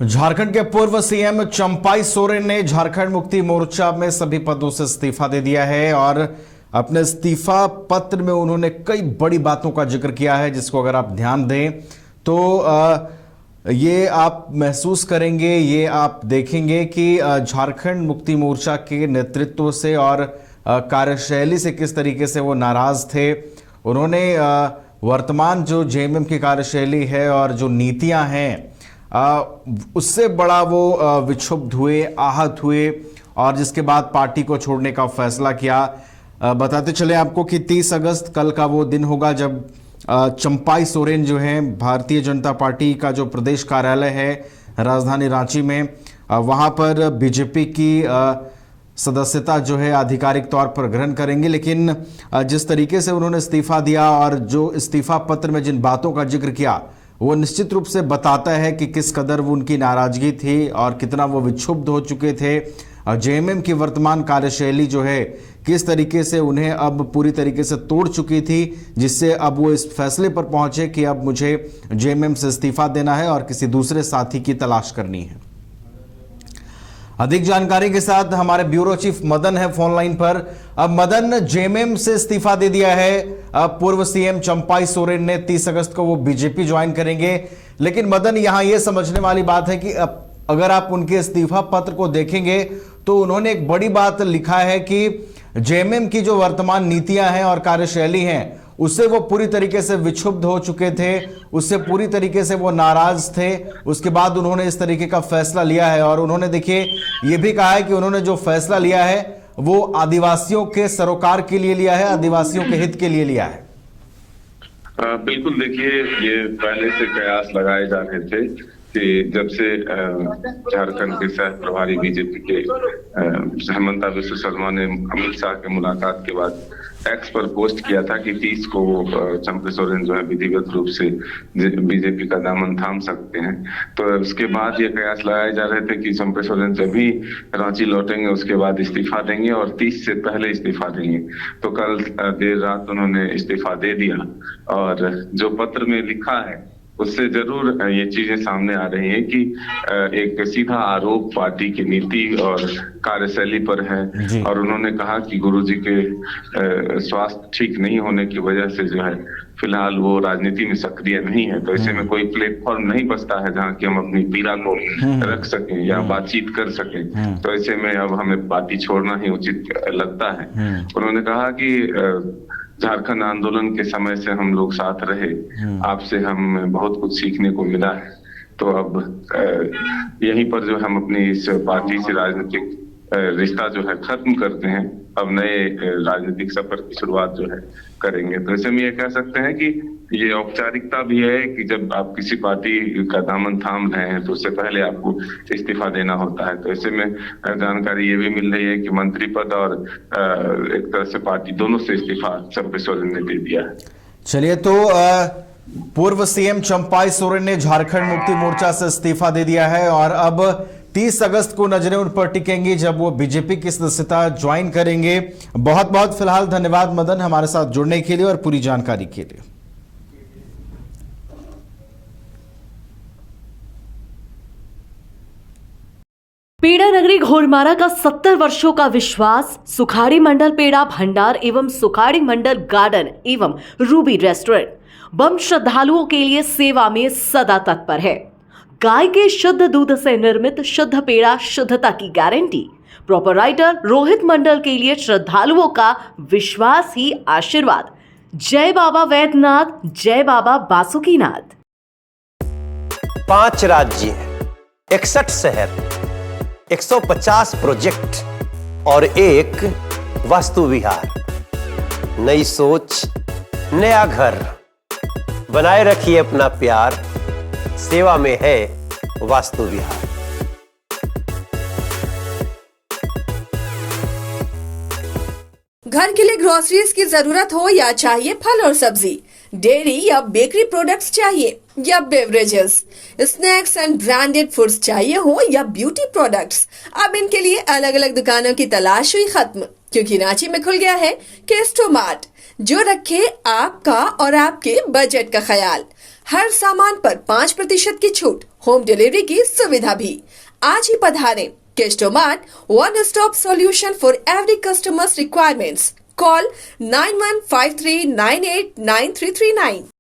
झारखंड के पूर्व सीएम चंपाई सोरेन ने झारखंड मुक्ति मोर्चा में सभी पदों से इस्तीफा दे दिया है और अपने इस्तीफा पत्र में उन्होंने कई बड़ी बातों का जिक्र किया है, जिसको अगर आप ध्यान दें तो ये आप महसूस करेंगे, ये आप देखेंगे कि झारखंड मुक्ति मोर्चा के नेतृत्व से और कार्यशैली से किस तरीके से वो नाराज थे। उन्होंने वर्तमान जो जेएमएम की कार्यशैली है और जो नीतियां हैं उससे बड़ा वो विक्षुब्ध हुए, आहत हुए और जिसके बाद पार्टी को छोड़ने का फैसला किया। बताते चले आपको कि 30 अगस्त कल का वो दिन होगा जब चंपाई सोरेन जो है भारतीय जनता पार्टी का जो प्रदेश कार्यालय है राजधानी रांची में, वहां पर बीजेपी की सदस्यता जो है आधिकारिक तौर पर ग्रहण करेंगे। लेकिन जिस तरीके से उन्होंने इस्तीफा दिया और जो इस्तीफा पत्र में जिन बातों का जिक्र किया वो निश्चित रूप से बताता है कि किस कदर वो उनकी नाराजगी थी और कितना वो विक्षुब्ध हो चुके थे। जेएमएम की वर्तमान कार्यशैली जो है किस तरीके से उन्हें अब पूरी तरीके से तोड़ चुकी थी, जिससे अब वो इस फैसले पर पहुंचे कि अब मुझे जेएमएम से इस्तीफा देना है और किसी दूसरे साथी की तलाश करनी है। अधिक जानकारी के साथ हमारे ब्यूरो चीफ मदन है फोन लाइन पर। अब मदन, जेएमएम से इस्तीफा दे दिया है पूर्व सीएम चंपाई सोरेन ने, 30 अगस्त को वो बीजेपी ज्वाइन करेंगे। लेकिन मदन, यहां यह समझने वाली बात है कि अगर आप उनके इस्तीफा पत्र को देखेंगे तो उन्होंने एक बड़ी बात लिखा है कि जेएमएम की जो वर्तमान नीतियां हैं और कार्यशैली हैं उससे वो पूरी तरीके से विक्षुब्ध हो चुके थे, उससे पूरी तरीके से वो नाराज थे। उसके बाद उन्होंने इस तरीके का फैसला लिया है और उन्होंने देखिए ये भी कहा है कि उन्होंने जो फैसला लिया है वो आदिवासियों के सरोकार के लिए लिया है, आदिवासियों के हित के लिए लिया है। बिल्कुल, देखिए ये पहले से कयास लगाए जा रहे थे कि जब से झारखंड के सह प्रभारी बीजेपी के हेमंता बिस्वा शर्मा ने अमित शाह के मुलाकात के बाद एक्स पर पोस्ट किया था कि 30 को चंपाई सोरेन जो है विधिवत रूप से बीजेपी का दामन थाम सकते हैं। तो उसके बाद ये कयास लगाए जा रहे थे कि चंपाई सोरेन जब भी रांची लौटेंगे उसके बाद इस्तीफा देंगे और 30 से पहले इस्तीफा देंगे। तो कल देर रात उन्होंने इस्तीफा दे दिया और जो पत्र में लिखा है उससे जरूर ये चीजें सामने आ रही हैं कि एक सीधा आरोप पार्टी की नीति और कार्यशैली पर है। और उन्होंने कहा कि गुरुजी के स्वास्थ्य ठीक नहीं होने की वजह से जो है फिलहाल वो राजनीति में सक्रिय नहीं है। तो ऐसे में कोई प्लेटफॉर्म नहीं बचता है जहाँ की हम अपनी पीड़ा को रख सकें या बातचीत कर सकें। तो ऐसे में अब हमें पार्टी छोड़ना ही उचित लगता है। उन्होंने कहा कि झारखंड आंदोलन के समय से हम लोग साथ रहे, आपसे हमें बहुत कुछ सीखने को मिला है। तो अब यहीं पर जो हम अपनी इस पार्टी से राजनीतिक रिश्ता जो है खत्म करते हैं, अब नए राजनीतिक सफर की शुरुआत जो है करेंगे। तो ऐसे में ये कह सकते हैं कि ये औपचारिकता भी है कि जब आप किसी पार्टी का दामन थाम रहे हैं तो उससे पहले आपको इस्तीफा देना होता है। तो ऐसे में जानकारी ये भी मिल रही है कि मंत्री पद और एक तरह से पार्टी दोनों से इस्तीफा चंपाई सोरेन ने दे दिया है। चलिए, तो पूर्व सीएम चंपाई सोरेन ने झारखंड मुक्ति मोर्चा से इस्तीफा दे दिया है और अब 30 अगस्त को नजरें उन पर टिकेंगी जब वो बीजेपी की सदस्यता ज्वाइन करेंगे। बहुत बहुत फिलहाल धन्यवाद मदन हमारे साथ जुड़ने के लिए और पूरी जानकारी के लिए। पेड़ा नगरी घोरमारा का 70 वर्षों का विश्वास सुखाड़ी मंडल पेड़ा भंडार एवं सुखाड़ी मंडल गार्डन एवं रूबी रेस्टोरेंट बम श्रद्धालुओं के लिए सेवा में सदा तत्पर है। गाय के शुद्ध दूध से निर्मित शुद्ध पेड़ा, शुद्धता की गारंटी। प्रोपराइटर रोहित मंडल के लिए श्रद्धालुओं का विश्वास ही आशीर्वाद। जय बाबा वैद्यनाथ, जय बाबा बासुकीनाथ। 5 राज्य, 61 शहर, 150 प्रोजेक्ट और एक वास्तु विहार। नई सोच, नया घर। बनाए रखिए अपना प्यार, सेवा में है वास्तु विहार। घर के लिए ग्रोसरीज की जरूरत हो या चाहिए फल और सब्जी, डेयरी या बेकरी प्रोडक्ट्स चाहिए या beverages, snacks and branded foods चाहिए हो या ब्यूटी प्रोडक्ट्स, अब इनके लिए अलग अलग दुकानों की तलाश हुई खत्म, क्योंकि रांची में खुल गया है केस्टो मार्ट, जो रखे आपका और आपके बजट का ख्याल। हर सामान पर 5% की छूट, होम डिलीवरी की सुविधा भी। आज ही पधारें केस्टोमार्ट, one stop solution for every customers requirements. Call 9153989339।